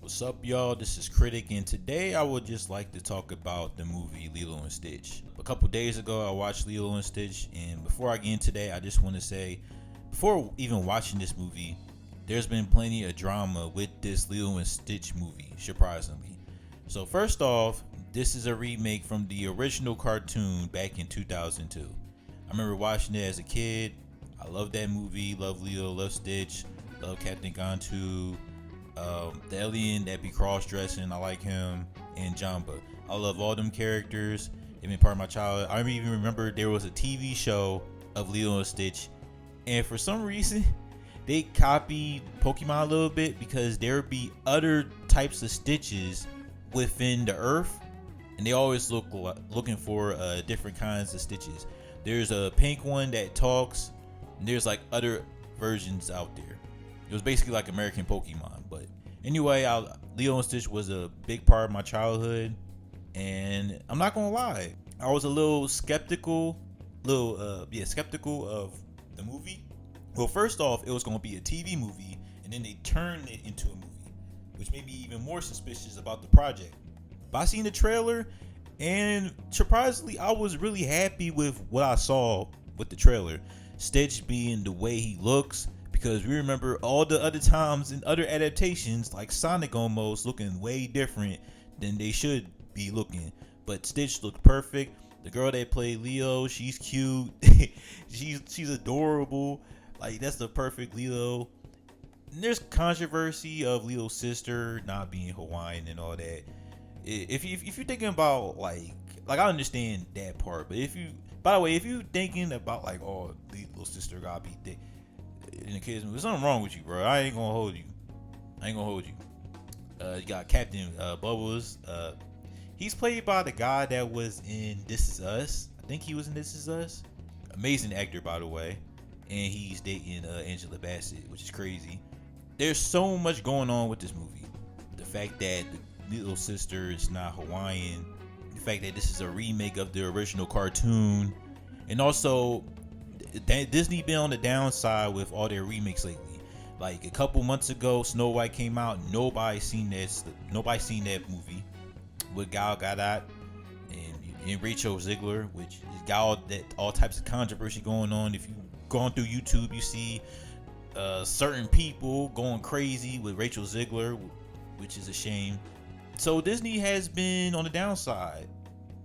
What's up, y'all? This is Critic, and today I would just like to talk about the movie Lilo and Stitch. A couple days ago, I watched Lilo and Stitch, and before I get into that, I just want to say, before even watching this movie, there's been plenty of drama with this Lilo and Stitch movie, surprisingly. So, first off, this is a remake from the original cartoon back in 2002. I remember watching it as a kid. I love that movie, love Lilo, love Stitch, love Captain Gantu. The alien that be cross-dressing, I like him, and Jamba. I love all them characters. They've been part of my childhood. I even remember there was a TV show of Lilo and Stitch, and for some reason, they copied Pokemon a little bit because there would be other types of Stitches within the Earth, and they always looking for different kinds of Stitches. There's a pink one that talks, and there's like other versions out there. It was basically like American Pokemon, but anyway, Lilo and Stitch was a big part of my childhood, and I'm not gonna lie, I was a little skeptical of the movie. Well, first off, it was gonna be a TV movie, and then they turned it into a movie, which made me even more suspicious about the project. But I seen the trailer, and surprisingly, I was really happy with what I saw with the trailer. Stitch being the way he looks. Because we remember all the other times in other adaptations, like Sonic almost, looking way different than they should be looking. But Stitch looked perfect. The girl that played Lilo, she's cute. she's adorable. Like, that's the perfect Lilo. And there's controversy of Lilo's sister not being Hawaiian and all that. If you're thinking about like I understand that part, but if you thinking about like, oh, Lilo's sister gotta be thick in the kids movie, there's something wrong with you, bro. I ain't gonna hold you. You got Captain Bubbles. He's played by the guy that was in This Is Us. I think he was in This Is Us. Amazing actor, by the way. And he's dating Angela Bassett, which is crazy. There's so much going on with this movie. The fact that the little sister is not Hawaiian. The fact that this is a remake of the original cartoon. And also, Disney been on the downside with all their remakes lately. Like a couple months ago, Snow White came out. Nobody seen that movie with Gal Gadot and Rachel Ziegler, which has got all types of controversy going on. If you going through YouTube, you see certain people going crazy with Rachel Ziegler, which is a shame. So Disney has been on the downside.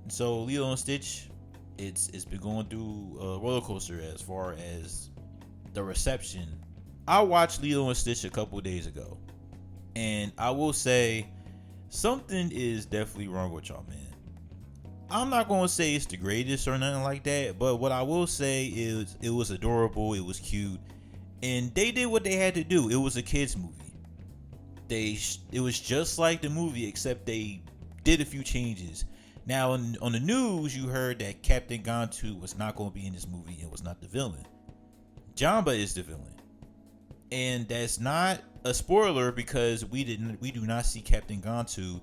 So Lilo and Stitch, it's been going through a roller coaster as far as the reception. I watched Lilo and Stitch a couple days ago, and I will say something is definitely wrong with y'all, man. I'm not gonna say it's the greatest or nothing like that, but what I will say is it was adorable, it was cute, and they did what they had to do. It was a kids movie. It was just like the movie, except they did a few changes. Now, on the news, you heard that Captain Gantu was not going to be in this movie and was not the villain. Jamba is the villain. And that's not a spoiler because we do not see Captain Gantu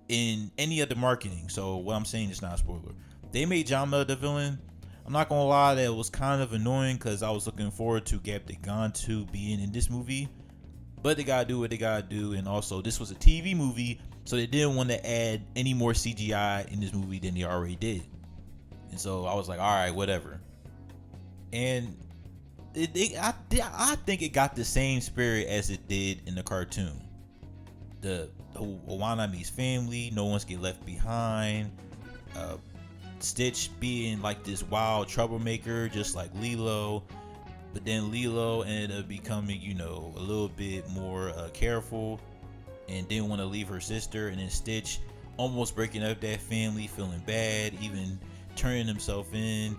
in any of the marketing. So what I'm saying is not a spoiler. They made Jamba the villain. I'm not going to lie, that was kind of annoying because I was looking forward to Captain Gantu being in this movie. But they got to do what they got to do. And also, this was a TV movie, so they didn't want to add any more CGI in this movie than they already did. And so I was like, all right, whatever. And I think it got the same spirit as it did in the cartoon. The Hawaii's family, no one's get left behind. Stitch being like this wild troublemaker, just like Lilo. But then Lilo ended up becoming, a little bit more careful and didn't want to leave her sister. And then Stitch almost breaking up that family, feeling bad, even turning himself in.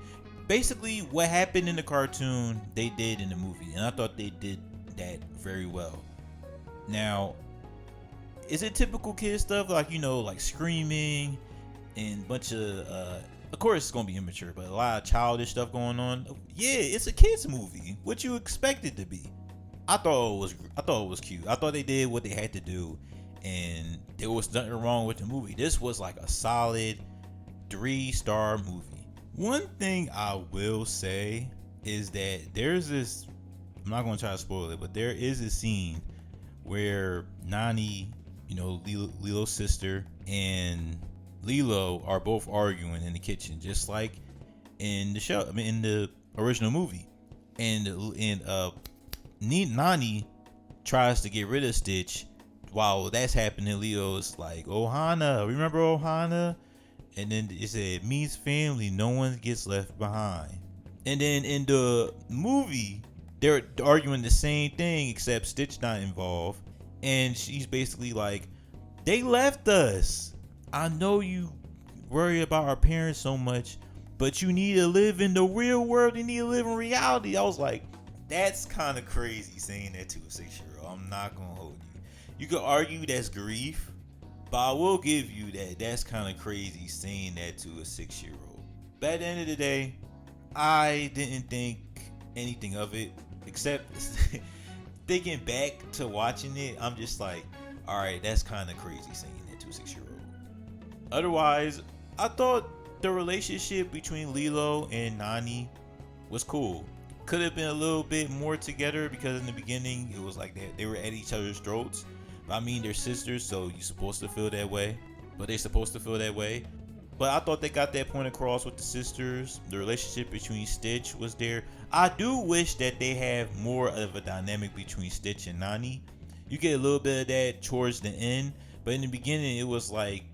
Basically, what happened in the cartoon, they did in the movie. And I thought they did that very well. Now, is it typical kid stuff? Like screaming and bunch of course it's gonna be immature, but a lot of childish stuff going on. Yeah, it's a kids movie. What you expect it to be? I thought it was cute. I thought they did what they had to do, and there was nothing wrong with the movie. This was like a solid 3-star movie. One thing I will say is that there's this. I'm not gonna try to spoil it, but there is a scene where Nani, Lilo's sister and Lilo are both arguing in the kitchen, just like in the show. I mean, in the original movie, and Nani tries to get rid of Stitch. While that's happening, Leo's like, Ohana, remember Ohana? And then it said, means family, no one gets left behind. And then in the movie, they're arguing the same thing, except Stitch not involved. And she's basically like, they left us. I know you worry about our parents so much, but you need to live in the real world. You need to live in reality. I was like, that's kind of crazy saying that to a 6-year-old. I'm not going to hold you. You could argue that's grief, but I will give you that that's kind of crazy saying that to a 6-year-old. But at the end of the day, I didn't think anything of it, except thinking back to watching it, I'm just like, alright, that's kind of crazy saying that to a 6-year-old. Otherwise, I thought the relationship between Lilo and Nani was cool. Could have been a little bit more together, because in the beginning it was like they were at each other's throats. I mean, they're sisters, so you're supposed to feel that way. But I thought they got that point across with the sisters. The relationship between Stitch was there. I do wish that they have more of a dynamic between Stitch and Nani. You get a little bit of that towards the end, but in the beginning it was like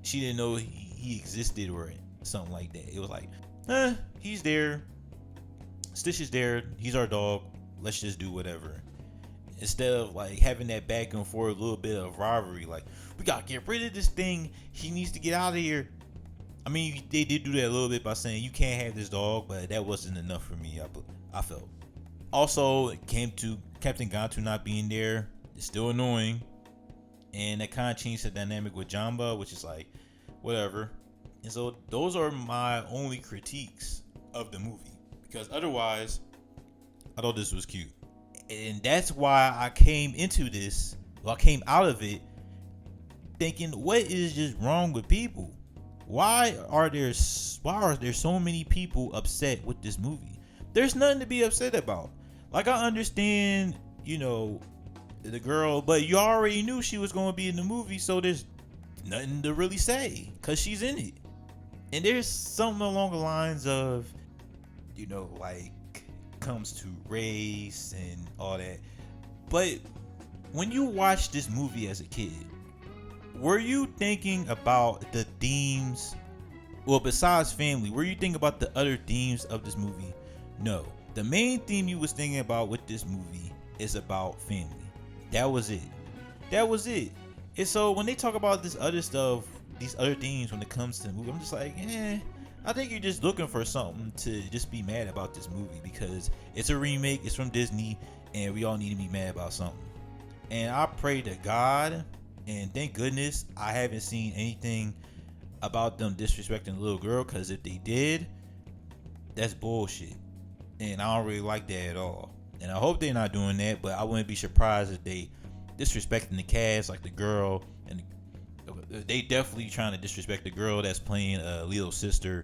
she didn't know he existed or something like that. It was like, he's there. Stitch is there. He's our dog. Let's just do whatever. Instead of like having that back and forth, a little bit of rivalry, like, we gotta get rid of this thing, he needs to get out of here. I mean, they did do that a little bit by saying you can't have this dog, but that wasn't enough for me. I felt. Also, it came to Captain Gantu not being there. It's still annoying, and that kind of changed the dynamic with Jamba, which is like, whatever. And so those are my only critiques of the movie, because otherwise, I thought this was cute. And that's why I came out of it thinking, what is just wrong with people? Why are there so many people upset with this movie? There's nothing to be upset about. Like, I understand, the girl, but you already knew she was going to be in the movie, so there's nothing to really say, because she's in it. And there's something along the lines of, like, comes to race and all that. But when you watch this movie as a kid, were you thinking about the themes? Well, besides family, were you thinking about the other themes of this movie? No. The main theme you was thinking about with this movie is about family. That was it. And so when they talk about this other stuff, these other themes when it comes to the movie, I'm just like, I think you're just looking for something to just be mad about this movie, because it's a remake, it's from Disney, and we all need to be mad about something. And I pray to God, and thank goodness I haven't seen anything about them disrespecting the little girl, because if they did, that's bullshit. And I don't really like that at all. And I hope they're not doing that, but I wouldn't be surprised if they disrespecting the cast, like the girl, and they definitely trying to disrespect the girl that's playing Lilo's sister.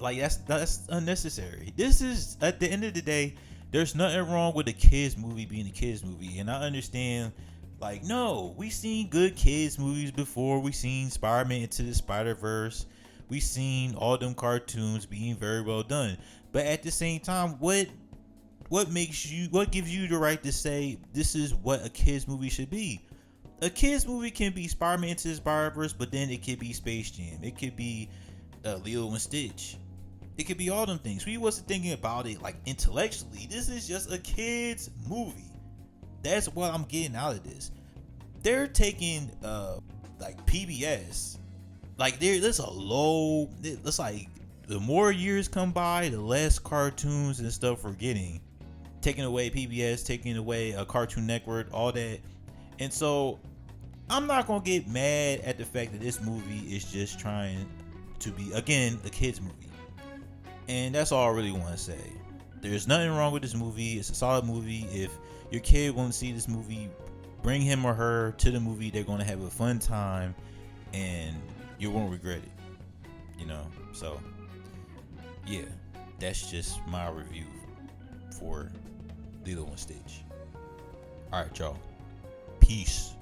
Like, that's unnecessary. This is, at the end of the day, there's nothing wrong with a kids movie being a kids movie. And I understand, like, no, we seen good kids movies before. We seen Spider-Man Into the Spider-Verse. We seen all them cartoons being very well done. But at the same time, what gives you the right to say this is what a kids movie should be? A kids movie can be Spider-Man Into the Spider-Verse, but then it could be Space Jam. It could be Lilo and Stitch. It could be all them things. We wasn't thinking about it like intellectually. This is just a kids movie. That's what I'm getting out of this. They're taking like PBS. Like, there's a low. It's like the more years come by, the less cartoons and stuff we're getting. Taking away PBS, taking away a Cartoon Network, all that. And so I'm not gonna get mad at the fact that this movie is just trying to be, again, a kids movie. And that's all I really want to say. There's nothing wrong with this movie. It's a solid movie. If your kid wants to see this movie, bring him or her to the movie. They're gonna have a fun time, and you won't regret it. So yeah, that's just my review for Lilo and Stitch. All right, y'all. Peace.